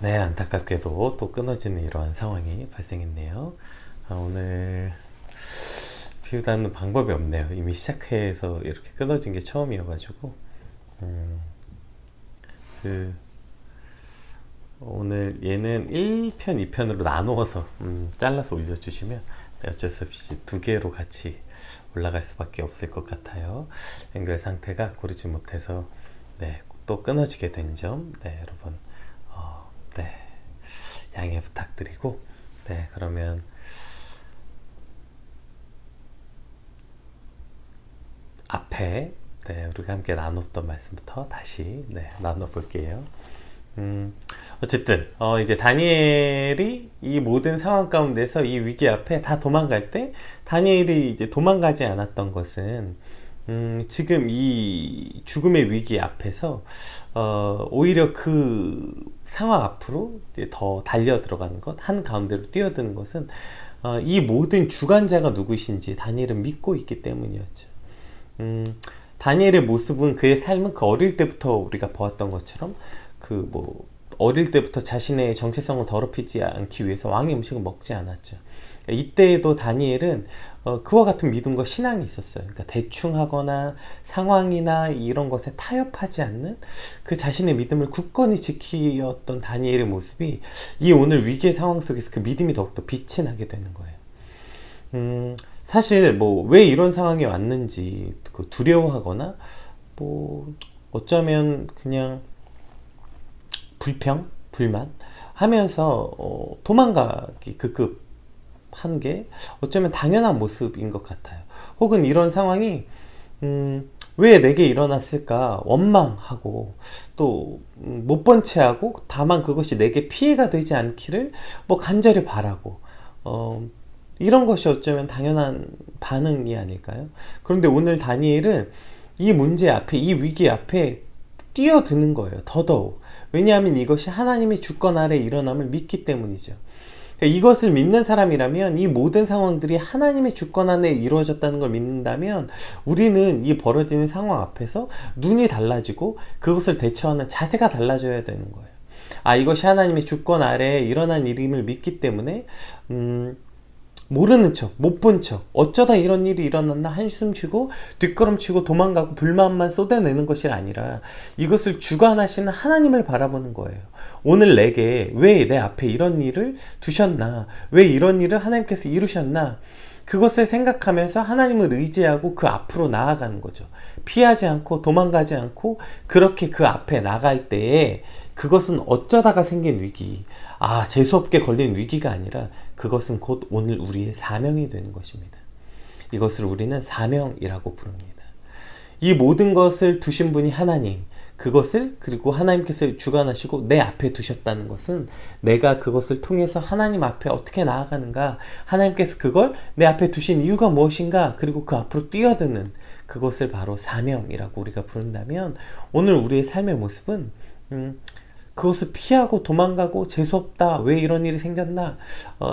네, 안타깝게도 또 끊어지는 이러한 상황이 발생했네요. 오늘 비우다는 방법이 없네요. 이미 시작해서 이렇게 끊어진 게 처음이어가지고 그 오늘 얘는 1편, 2편으로 나누어서 잘라서 올려주시면 어쩔 수 없이 두 개로 같이 올라갈 수밖에 없을 것 같아요. 연결 상태가 고르지 못해서 네, 또 끊어지게 된 점, 네, 여러분, 네, 양해 부탁드리고, 네, 그러면 앞에 네, 우리가 함께 나눴던 말씀부터 다시 네, 나눠볼게요. 어쨌든 이제 다니엘이 이 모든 상황 가운데서 이 위기 앞에 다 도망갈 때 다니엘이 이제 도망가지 않았던 것은 지금 이 죽음의 위기 앞에서 오히려 그 상황 앞으로 이제 더 달려 들어가는 것, 한 가운데로 뛰어드는 것은 이 모든 주관자가 누구신지 다니엘은 믿고 있기 때문이었죠. 다니엘의 모습은, 그의 삶은 그 어릴 때부터 우리가 보았던 것처럼 그 뭐 어릴 때부터 자신의 정체성을 더럽히지 않기 위해서 왕의 음식을 먹지 않았죠. 이때에도 다니엘은 그와 같은 믿음과 신앙이 있었어요. 그러니까 대충 하거나 상황이나 이런 것에 타협하지 않는 그 자신의 믿음을 굳건히 지키었던 다니엘의 모습이 이 오늘 위기의 상황 속에서 그 믿음이 더욱더 빛이 나게 되는 거예요. 사실 뭐 왜 이런 상황이 왔는지 두려워하거나 뭐 어쩌면 그냥 불평, 불만 하면서 도망가기 급급한 게 어쩌면 당연한 모습인 것 같아요. 혹은 이런 상황이 왜 내게 일어났을까 원망하고 또 못 본 채하고 다만 그것이 내게 피해가 되지 않기를 뭐 간절히 바라고 이런 것이 어쩌면 당연한 반응이 아닐까요? 그런데 오늘 다니엘은 이 문제 앞에, 이 위기 앞에 뛰어드는 거예요. 더더욱. 왜냐하면 이것이 하나님의 주권 아래 일어남을 믿기 때문이죠. 그러니까 이것을 믿는 사람이라면, 이 모든 상황들이 하나님의 주권 안에 이루어졌다는 걸 믿는다면 우리는 이 벌어지는 상황 앞에서 눈이 달라지고 그것을 대처하는 자세가 달라져야 되는 거예요. 이것이 하나님의 주권 아래 일어난 일임을 믿기 때문에 모르는 척, 못 본 척, 어쩌다 이런 일이 일어났나 한숨 쉬고 뒷걸음치고 도망가고 불만만 쏟아내는 것이 아니라 이것을 주관하시는 하나님을 바라보는 거예요. 오늘 내게 왜 내 앞에 이런 일을 두셨나, 왜 이런 일을 하나님께서 이루셨나, 그것을 생각하면서 하나님을 의지하고 그 앞으로 나아가는 거죠. 피하지 않고 도망가지 않고 그렇게 그 앞에 나갈 때에 그것은 어쩌다가 생긴 위기, 재수없게 걸린 위기가 아니라 그것은 곧 오늘 우리의 사명이 되는 것입니다. 이것을 우리는 사명이라고 부릅니다. 이 모든 것을 두신 분이 하나님, 그것을 그리고 하나님께서 주관하시고 내 앞에 두셨다는 것은 내가 그것을 통해서 하나님 앞에 어떻게 나아가는가, 하나님께서 그걸 내 앞에 두신 이유가 무엇인가, 그리고 그 앞으로 뛰어드는 그것을 바로 사명이라고 우리가 부른다면 오늘 우리의 삶의 모습은 그것을 피하고 도망가고 재수없다, 왜 이런 일이 생겼나,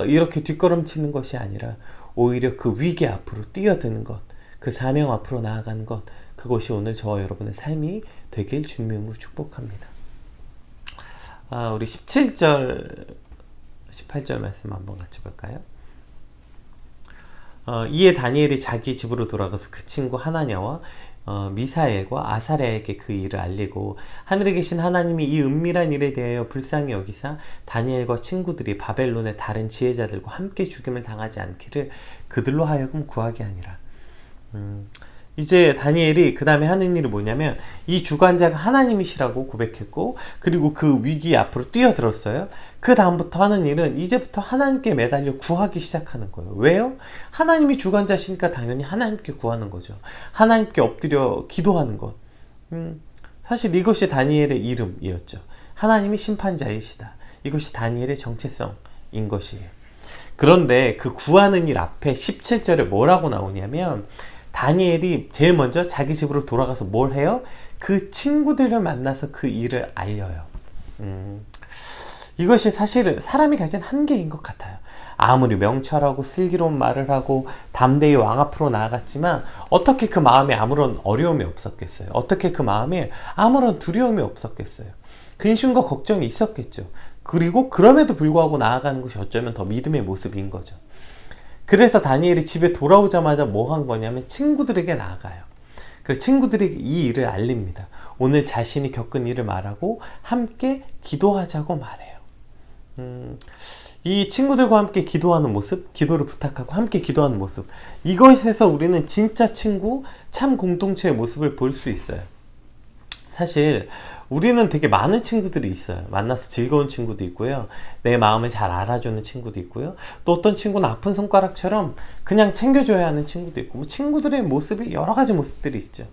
이렇게 뒷걸음치는 것이 아니라 오히려 그 위기 앞으로 뛰어드는 것, 그 사명 앞으로 나아가는 것, 그것이 오늘 저와 여러분의 삶이 되길 주님으로 축복합니다. 우리 17절, 18절 말씀 한번 같이 볼까요? 이에 다니엘이 자기 집으로 돌아가서 그 친구 하나냐와 미사엘과 아사랴에게 그 일을 알리고 하늘에 계신 하나님이 이 은밀한 일에 대하여 불쌍히 여기사 다니엘과 친구들이 바벨론의 다른 지혜자들과 함께 죽임을 당하지 않기를 그들로 하여금 구하게 하니라. 이제 다니엘이 그 다음에 하는 일이 뭐냐면 이 주관자가 하나님이시라고 고백했고 그리고 그 위기 앞으로 뛰어들었어요. 그 다음부터 하는 일은 이제부터 하나님께 매달려 구하기 시작하는 거예요. 왜요? 하나님이 주관자시니까 당연히 하나님께 구하는 거죠. 하나님께 엎드려 기도하는 것. 사실 이것이 다니엘의 이름이었죠. 하나님이 심판자이시다. 이것이 다니엘의 정체성인 것이에요. 그런데 그 구하는 일 앞에 17절에 뭐라고 나오냐면 다니엘이 제일 먼저 자기 집으로 돌아가서 뭘 해요? 그 친구들을 만나서 그 일을 알려요. 이것이 사실은 사람이 가진 한계인 것 같아요. 아무리 명철하고 슬기로운 말을 하고 담대히 왕 앞으로 나아갔지만 어떻게 그 마음에 아무런 어려움이 없었겠어요? 어떻게 그 마음에 아무런 두려움이 없었겠어요? 근심과 걱정이 있었겠죠. 그리고 그럼에도 불구하고 나아가는 것이 어쩌면 더 믿음의 모습인 거죠. 그래서 다니엘이 집에 돌아오자마자 뭐 한 거냐면 친구들에게 나아가요. 그래서 친구들에게 이 일을 알립니다. 오늘 자신이 겪은 일을 말하고 함께 기도하자고 말해요. 이 친구들과 함께 기도하는 모습, 기도를 부탁하고 함께 기도하는 모습, 이것에서 우리는 진짜 친구, 참 공동체의 모습을 볼 수 있어요. 사실 우리는 되게 많은 친구들이 있어요. 만나서 즐거운 친구도 있고요, 내 마음을 잘 알아주는 친구도 있고요, 또 어떤 친구는 아픈 손가락처럼 그냥 챙겨줘야 하는 친구도 있고, 뭐 친구들의 모습이 여러 가지 모습들이 있죠.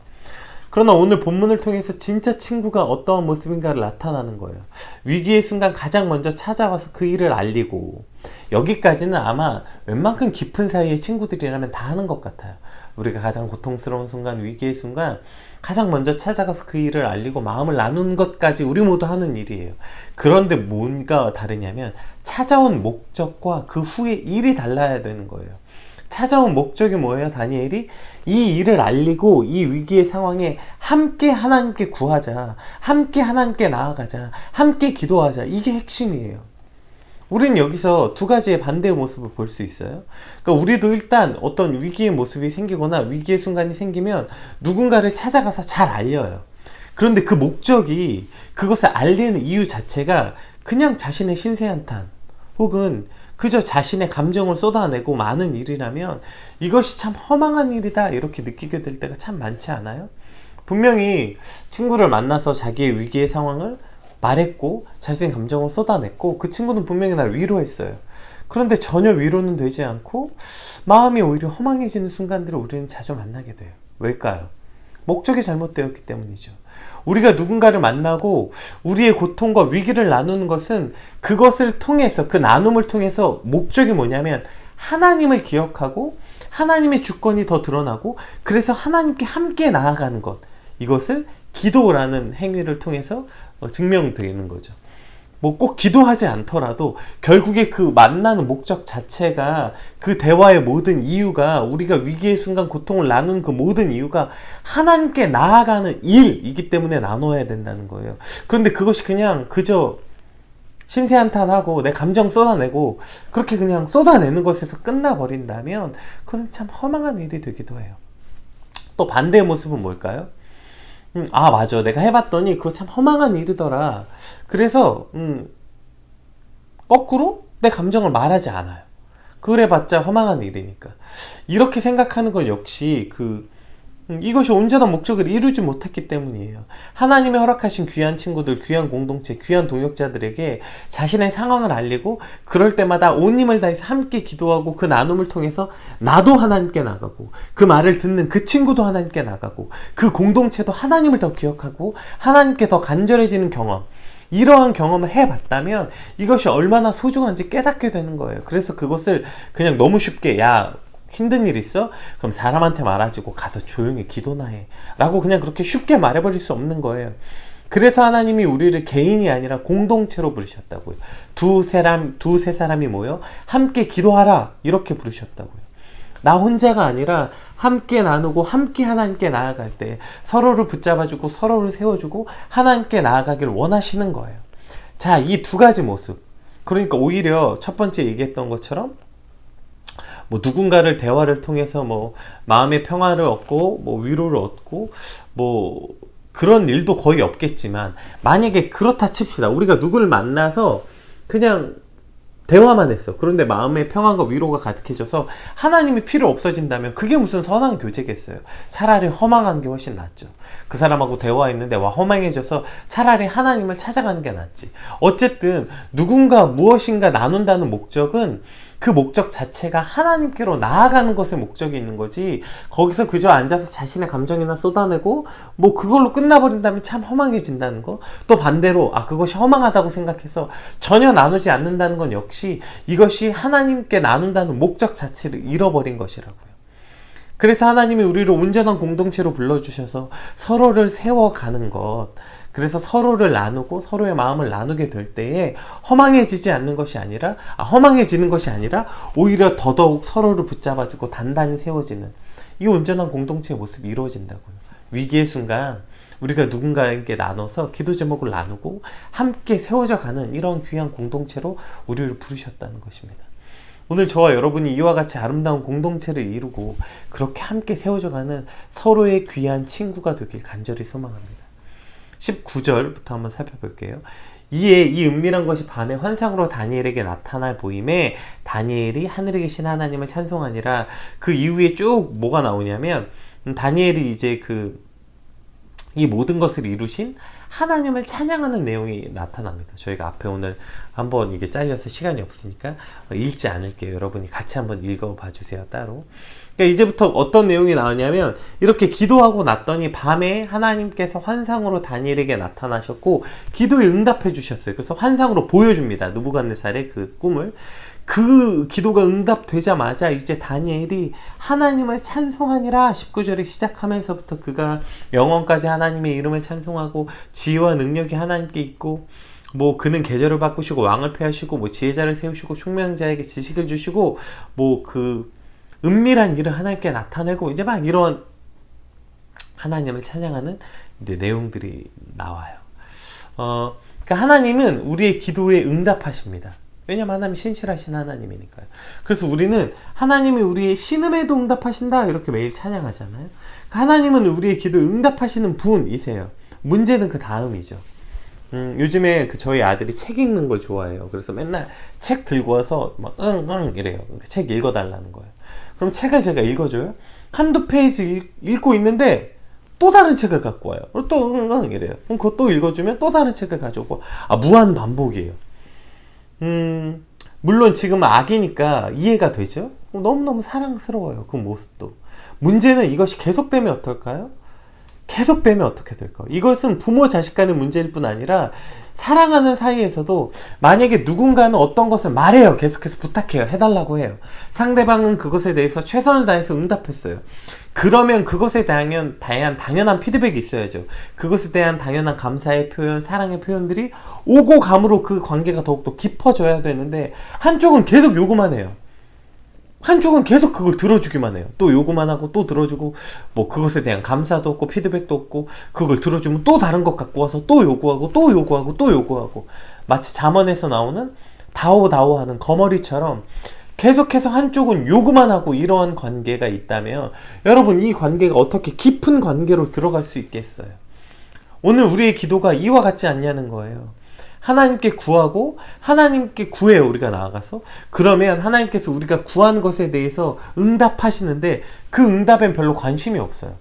그러나 오늘 본문을 통해서 진짜 친구가 어떠한 모습인가를 나타나는 거예요. 위기의 순간 가장 먼저 찾아와서 그 일을 알리고, 여기까지는 아마 웬만큼 깊은 사이의 친구들이라면 다 하는 것 같아요. 우리가 가장 고통스러운 순간, 위기의 순간 가장 먼저 찾아가서 그 일을 알리고 마음을 나누는 것까지 우리 모두 하는 일이에요. 그런데 뭔가 다르냐면 찾아온 목적과 그 후의 일이 달라야 되는 거예요. 찾아온 목적이 뭐예요? 다니엘이 이 일을 알리고 이 위기의 상황에 함께 하나님께 구하자, 함께 하나님께 나아가자, 함께 기도하자, 이게 핵심이에요. 우리는 여기서 두 가지의 반대의 모습을 볼 수 있어요. 그러니까 우리도 일단 어떤 위기의 모습이 생기거나 위기의 순간이 생기면 누군가를 찾아가서 잘 알려요. 그런데 그 목적이, 그것을 알리는 이유 자체가 그냥 자신의 신세한탄 혹은 그저 자신의 감정을 쏟아내고 마는 일이라면 이것이 참 허망한 일이다, 이렇게 느끼게 될 때가 참 많지 않아요? 분명히 친구를 만나서 자기의 위기의 상황을 말했고 자신의 감정을 쏟아냈고 그 친구는 분명히 날 위로했어요. 그런데 전혀 위로는 되지 않고 마음이 오히려 허망해지는 순간들을 우리는 자주 만나게 돼요. 왜일까요? 목적이 잘못되었기 때문이죠. 우리가 누군가를 만나고 우리의 고통과 위기를 나누는 것은 그것을 통해서, 그 나눔을 통해서 목적이 뭐냐면 하나님을 기억하고 하나님의 주권이 더 드러나고, 그래서 하나님께 함께 나아가는 것, 이것을 기도라는 행위를 통해서 증명되는 거죠. 뭐 꼭 기도하지 않더라도 결국에 그 만나는 목적 자체가, 그 대화의 모든 이유가, 우리가 위기의 순간 고통을 나누는 그 모든 이유가 하나님께 나아가는 일이기 때문에 나눠야 된다는 거예요. 그런데 그것이 그냥 그저 신세한탄하고 내 감정 쏟아내고 그렇게 그냥 쏟아내는 것에서 끝나버린다면 그것은 참 허망한 일이 되기도 해요. 또 반대의 모습은 뭘까요? 아 맞아, 내가 해봤더니 그거 참 허망한 일이더라. 그래서 거꾸로 내 감정을 말하지 않아요. 그래봤자 허망한 일이니까. 이렇게 생각하는 건 역시 이것이 온전한 목적을 이루지 못했기 때문이에요. 하나님이 허락하신 귀한 친구들, 귀한 공동체, 귀한 동역자들에게 자신의 상황을 알리고 그럴 때마다 온 힘을 다해서 함께 기도하고 그 나눔을 통해서 나도 하나님께 나가고 그 말을 듣는 그 친구도 하나님께 나가고 그 공동체도 하나님을 더 기억하고 하나님께 더 간절해지는 경험, 이러한 경험을 해봤다면 이것이 얼마나 소중한지 깨닫게 되는 거예요. 그래서 그것을 그냥 너무 쉽게, 야 힘든 일 있어? 그럼 사람한테 말하지고 가서 조용히 기도나 해 라고 그냥 그렇게 쉽게 말해버릴 수 없는 거예요. 그래서 하나님이 우리를 개인이 아니라 공동체로 부르셨다고요. 두세 사람이 모여 함께 기도하라, 이렇게 부르셨다고요. 나 혼자가 아니라 함께 나누고 함께 하나님께 나아갈 때 서로를 붙잡아주고 서로를 세워주고 하나님께 나아가길 원하시는 거예요. 자, 이 두 가지 모습, 그러니까 오히려 첫 번째 얘기했던 것처럼 뭐 누군가를 대화를 통해서 뭐 마음의 평화를 얻고 뭐 위로를 얻고 뭐 그런 일도 거의 없겠지만, 만약에 그렇다 칩시다. 우리가 누구를 만나서 그냥 대화만 했어. 그런데 마음의 평안과 위로가 가득해져서 하나님이 필요 없어진다면 그게 무슨 선한 교제겠어요. 차라리 허망한 게 훨씬 낫죠. 그 사람하고 대화했는데 허망해져서 차라리 하나님을 찾아가는 게 낫지. 어쨌든 누군가 무엇인가 나눈다는 목적은 그 목적 자체가 하나님께로 나아가는 것에 목적이 있는 거지, 거기서 그저 앉아서 자신의 감정이나 쏟아내고 뭐 그걸로 끝나버린다면 참 허망해진다는 거. 또 반대로 그것이 허망하다고 생각해서 전혀 나누지 않는다는 건 역시 이것이 하나님께 나눈다는 목적 자체를 잃어버린 것이라고요. 그래서 하나님이 우리를 온전한 공동체로 불러주셔서 서로를 세워가는 것, 그래서 서로를 나누고 서로의 마음을 나누게 될 때에 허망해지는 것이 아니라 오히려 더더욱 서로를 붙잡아주고 단단히 세워지는 이 온전한 공동체의 모습이 이루어진다고요. 위기의 순간 우리가 누군가에게 나눠서 기도 제목을 나누고 함께 세워져 가는 이런 귀한 공동체로 우리를 부르셨다는 것입니다. 오늘 저와 여러분이 이와 같이 아름다운 공동체를 이루고 그렇게 함께 세워져 가는 서로의 귀한 친구가 되길 간절히 소망합니다. 19절부터 한번 살펴볼게요. 이에 이 은밀한 것이 밤에 환상으로 다니엘에게 나타나 보임에 다니엘이 하늘에 계신 하나님을 찬송하니라. 그 이후에 쭉 뭐가 나오냐면 다니엘이 이제 이 모든 것을 이루신 하나님을 찬양하는 내용이 나타납니다. 저희가 앞에 오늘 한번 이게 잘려서 시간이 없으니까 읽지 않을게요. 여러분이 같이 한번 읽어봐 주세요. 따로. 그러니까 이제부터 어떤 내용이 나오냐면 이렇게 기도하고 났더니 밤에 하나님께서 환상으로 다니엘에게 나타나셨고 기도에 응답해 주셨어요. 그래서 환상으로 보여줍니다. 느부갓네살의 그 꿈을. 그 기도가 응답되자마자 이제 다니엘이 하나님을 찬송하니라 19절에 시작하면서부터 그가 영원까지 하나님의 이름을 찬송하고 지혜와 능력이 하나님께 있고 뭐 그는 계절을 바꾸시고 왕을 폐하시고 뭐 지혜자를 세우시고 총명자에게 지식을 주시고 뭐 그 은밀한 일을 하나님께 나타내고 이제 막 이런 하나님을 찬양하는 이제 내용들이 나와요. 그러니까 하나님은 우리의 기도에 응답하십니다. 왜냐면 하나님이 신실하신 하나님이니까요. 그래서 우리는 하나님이 우리의 신음에도 응답하신다 이렇게 매일 찬양하잖아요. 하나님은 우리의 기도에 응답하시는 분이세요. 문제는 그 다음이죠. 요즘에 저희 아들이 책 읽는 걸 좋아해요. 그래서 맨날 책 들고 와서 막 이래요. 책 읽어달라는 거예요. 그럼 책을 제가 읽어줘요. 한두 페이지 읽고 있는데 또 다른 책을 갖고 와요. 또 이래요. 그럼 그거 또 읽어주면 또 다른 책을 가져오고 무한 반복이에요. 물론 지금은 아기니까 이해가 되죠? 너무너무 사랑스러워요. 그 모습도. 문제는 이것이 계속되면 어떨까요? 계속되면 어떻게 될까요? 이것은 부모 자식 간의 문제일 뿐 아니라 사랑하는 사이에서도 만약에 누군가는 어떤 것을 말해요. 계속해서 부탁해요. 해달라고 해요. 상대방은 그것에 대해서 최선을 다해서 응답했어요. 그러면 그것에 대한 당연한 피드백이 있어야죠. 그것에 대한 당연한 감사의 표현, 사랑의 표현들이 오고 감으로 그 관계가 더욱더 깊어져야 되는데 한쪽은 계속 요구만 해요. 한쪽은 계속 그걸 들어주기만 해요. 또 요구만 하고 또 들어주고 뭐 그것에 대한 감사도 없고 피드백도 없고 그걸 들어주면 또 다른 것 갖고 와서 또 요구하고 또 요구하고 또 요구하고 마치 잠언에서 나오는 다오다오 하는 거머리처럼 계속해서 한쪽은 요구만 하고 이러한 관계가 있다면 여러분 이 관계가 어떻게 깊은 관계로 들어갈 수 있겠어요? 오늘 우리의 기도가 이와 같지 않냐는 거예요. 하나님께 구하고 하나님께 구해요. 우리가 나아가서 그러면 하나님께서 우리가 구한 것에 대해서 응답하시는데 그 응답엔 별로 관심이 없어요.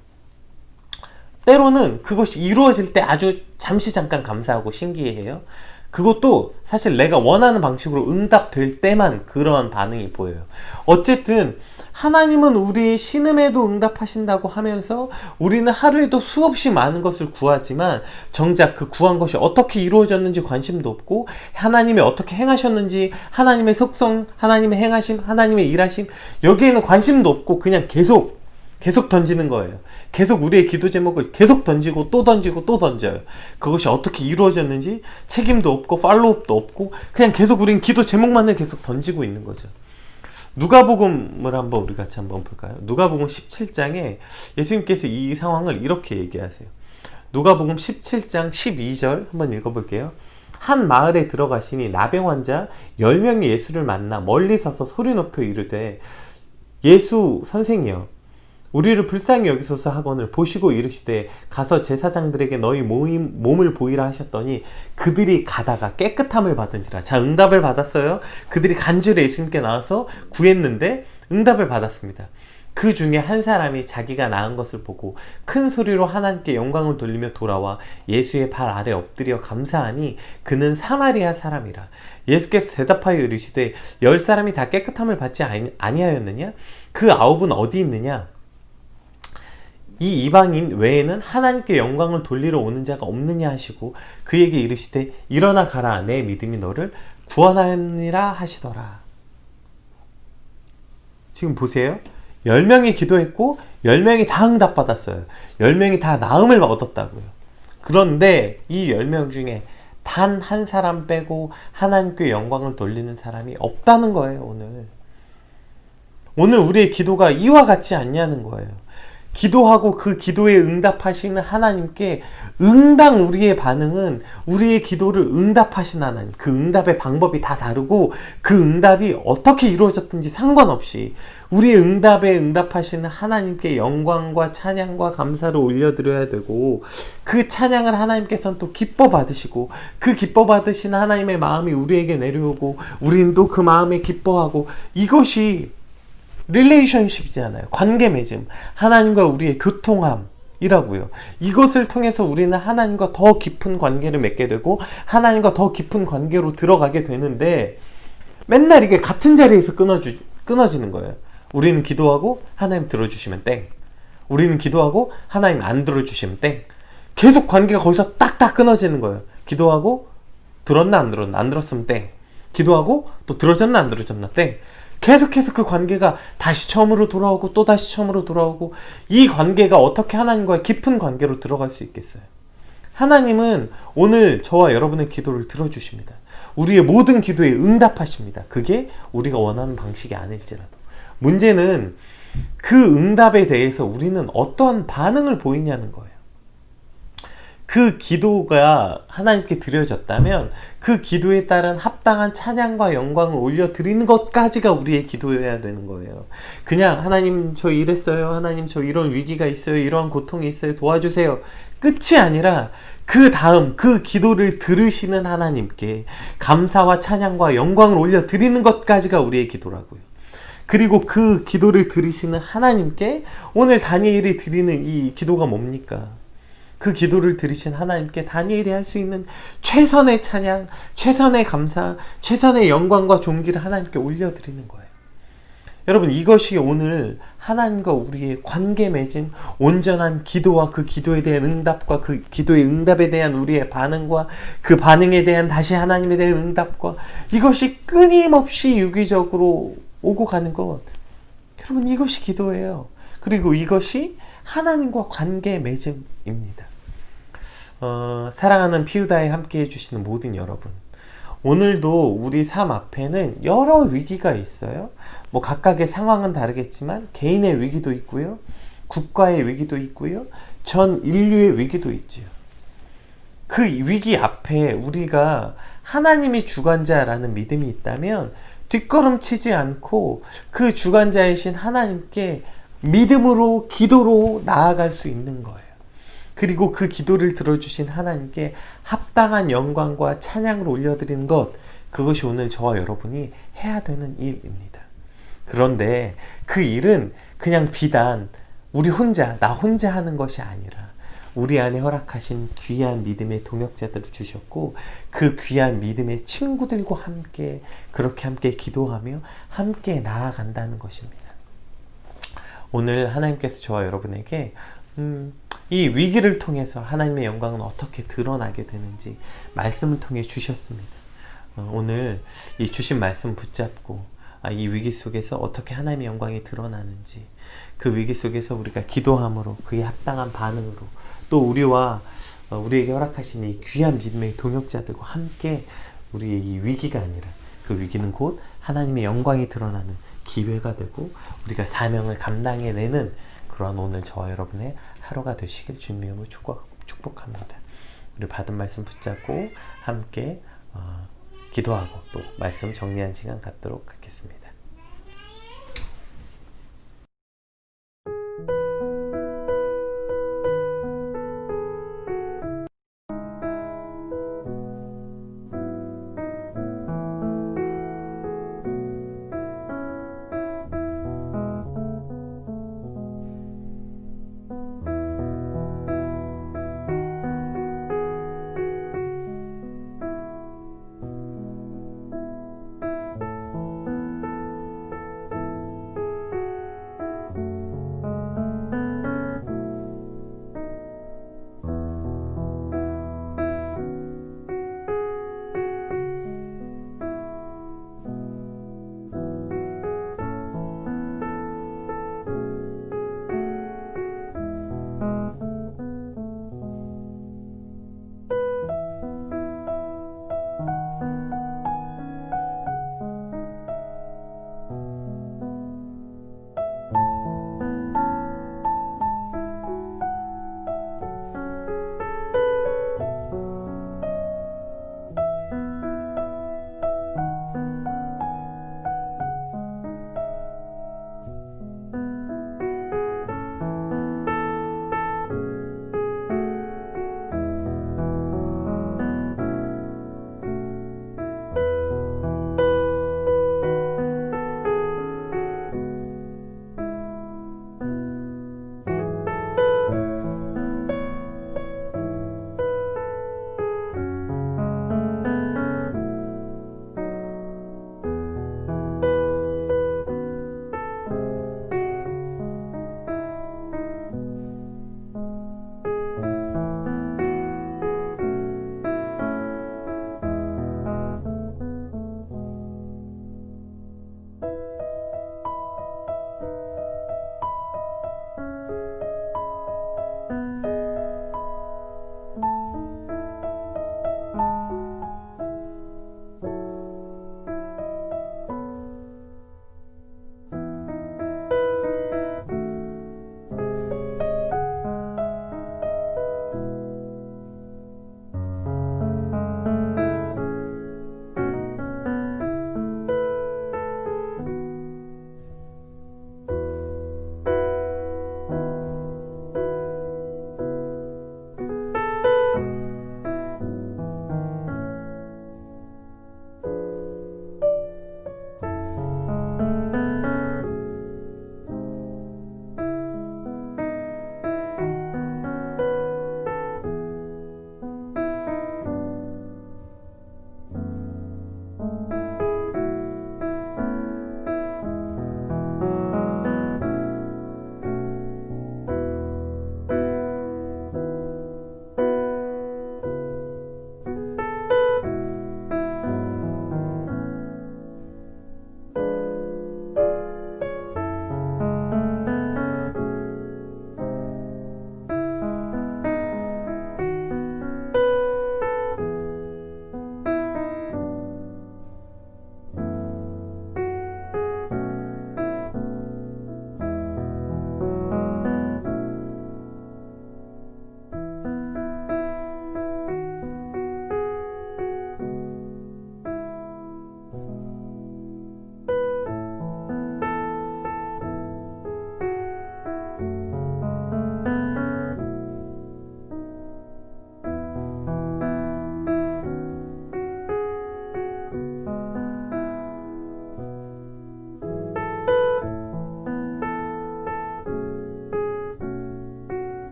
때로는 그것이 이루어질 때 아주 잠시 잠깐 감사하고 신기해해요. 그것도 사실 내가 원하는 방식으로 응답될 때만 그러한 반응이 보여요. 어쨌든 하나님은 우리의 신음에도 응답하신다고 하면서 우리는 하루에도 수없이 많은 것을 구하지만 정작 그 구한 것이 어떻게 이루어졌는지 관심도 없고 하나님이 어떻게 행하셨는지 하나님의 속성, 하나님의 행하심, 하나님의 일하심 여기에는 관심도 없고 그냥 계속 던지는 거예요. 계속 우리의 기도 제목을 계속 던지고 또 던지고 또 던져요. 그것이 어떻게 이루어졌는지 책임도 없고 팔로우업도 없고 그냥 계속 우리는 기도 제목만을 계속 던지고 있는 거죠. 누가복음을 한번 우리 같이 한번 볼까요? 누가복음 17장에 예수님께서 이 상황을 이렇게 얘기하세요. 누가복음 17장 12절 한번 읽어볼게요. 한 마을에 들어가시니 나병 환자 10명이 예수를 만나 멀리 서서 소리 높여 이르되 예수 선생이여 우리를 불쌍히 여기소서 하거늘 보시고 이르시되 가서 제사장들에게 너희 몸을 보이라 하셨더니 그들이 가다가 깨끗함을 받은지라. 자, 응답을 받았어요. 그들이 간절히 예수님께 나와서 구했는데 응답을 받았습니다. 그 중에 한 사람이 자기가 나은 것을 보고 큰 소리로 하나님께 영광을 돌리며 돌아와 예수의 발 아래 엎드려 감사하니 그는 사마리아 사람이라. 예수께서 대답하여 이르시되 10사람이 다 깨끗함을 받지 아니하였느냐? 그 9은 어디 있느냐? 이 이방인 외에는 하나님께 영광을 돌리러 오는 자가 없느냐 하시고 그에게 이르시되 일어나 가라 내 믿음이 너를 구원하였느니라 하시더라. 지금 보세요. 10명이 기도했고 10명이 다 응답받았어요. 10명이 다 나음을 얻었다고요. 그런데 이 10명 중에 단 한 사람 빼고 하나님께 영광을 돌리는 사람이 없다는 거예요. 오늘 우리의 기도가 이와 같지 않냐는 거예요. 기도하고 그 기도에 응답하시는 하나님께 응당 우리의 반응은 우리의 기도를 응답하신 하나님, 그 응답의 방법이 다 다르고 그 응답이 어떻게 이루어졌든지 상관없이 우리의 응답에 응답하시는 하나님께 영광과 찬양과 감사를 올려드려야 되고, 그 찬양을 하나님께서는 또 기뻐 받으시고, 그 기뻐 받으신 하나님의 마음이 우리에게 내려오고 우리는 또 그 마음에 기뻐하고, 이것이 릴레이션십이잖아요. 관계 맺음, 하나님과 우리의 교통함이라고요. 이것을 통해서 우리는 하나님과 더 깊은 관계를 맺게 되고 하나님과 더 깊은 관계로 들어가게 되는데, 맨날 이게 같은 자리에서 끊어지는 거예요. 우리는 기도하고 하나님 들어주시면 땡, 우리는 기도하고 하나님 안 들어주시면 땡. 계속 관계가 거기서 딱딱 끊어지는 거예요. 기도하고 들었나 안 들었나, 안 들었으면 땡, 기도하고 또 들어졌나 안 들어졌나 땡. 계속해서 그 관계가 다시 처음으로 돌아오고 또 다시 처음으로 돌아오고, 이 관계가 어떻게 하나님과의 깊은 관계로 들어갈 수 있겠어요? 하나님은 오늘 저와 여러분의 기도를 들어주십니다. 우리의 모든 기도에 응답하십니다. 그게 우리가 원하는 방식이 아닐지라도. 문제는 그 응답에 대해서 우리는 어떤 반응을 보이냐는 거예요. 그 기도가 하나님께 드려졌다면 그 기도에 따른 합당한 찬양과 영광을 올려드리는 것까지가 우리의 기도여야 되는 거예요. 그냥 하나님 저 이랬어요, 하나님 저 이런 위기가 있어요, 이러한 고통이 있어요, 도와주세요, 끝이 아니라 그 다음 그 기도를 들으시는 하나님께 감사와 찬양과 영광을 올려드리는 것까지가 우리의 기도라고요. 그리고 그 기도를 들으시는 하나님께 오늘 다니엘이 드리는 이 기도가 뭡니까? 그 기도를 들으신 하나님께 다니엘이 할 수 있는 최선의 찬양, 최선의 감사, 최선의 영광과 존귀를 하나님께 올려드리는 거예요. 여러분, 이것이 오늘 하나님과 우리의 관계 맺음, 온전한 기도와 그 기도에 대한 응답과 그 기도의 응답에 대한 우리의 반응과 그 반응에 대한 다시 하나님에 대한 응답과, 이것이 끊임없이 유기적으로 오고 가는 것, 여러분, 이것이 기도예요. 그리고 이것이 하나님과 관계 맺음입니다. 사랑하는 피우다에 함께 해주시는 모든 여러분, 오늘도 우리 삶 앞에는 여러 위기가 있어요. 뭐 각각의 상황은 다르겠지만 개인의 위기도 있고요, 국가의 위기도 있고요, 전 인류의 위기도 있지요. 그 위기 앞에 우리가 하나님이 주관자라는 믿음이 있다면 뒷걸음치지 않고 그 주관자이신 하나님께 믿음으로, 기도로 나아갈 수 있는 거예요. 그리고 그 기도를 들어주신 하나님께 합당한 영광과 찬양을 올려드리는 것, 그것이 오늘 저와 여러분이 해야 되는 일입니다. 그런데 그 일은 그냥 비단 우리 혼자, 나 혼자 하는 것이 아니라 우리 안에 허락하신 귀한 믿음의 동역자들을 주셨고, 그 귀한 믿음의 친구들과 함께 그렇게 함께 기도하며 함께 나아간다는 것입니다. 오늘 하나님께서 저와 여러분에게 이 위기를 통해서 하나님의 영광은 어떻게 드러나게 되는지 말씀을 통해 주셨습니다. 오늘 이 주신 말씀 붙잡고 이 위기 속에서 어떻게 하나님의 영광이 드러나는지, 그 위기 속에서 우리가 기도함으로 그에 합당한 반응으로, 또 우리와 우리에게 허락하신 이 귀한 믿음의 동역자들과 함께 우리의 이 위기가 아니라 그 위기는 곧 하나님의 영광이 드러나는 기회가 되고 우리가 사명을 감당해내는 그러한 오늘 저와 여러분의 하루가 되시길 주님의 이름으로 축복합니다. 우리 받은 말씀 붙잡고 함께 기도하고 또 말씀 정리한 시간 갖도록 하겠습니다.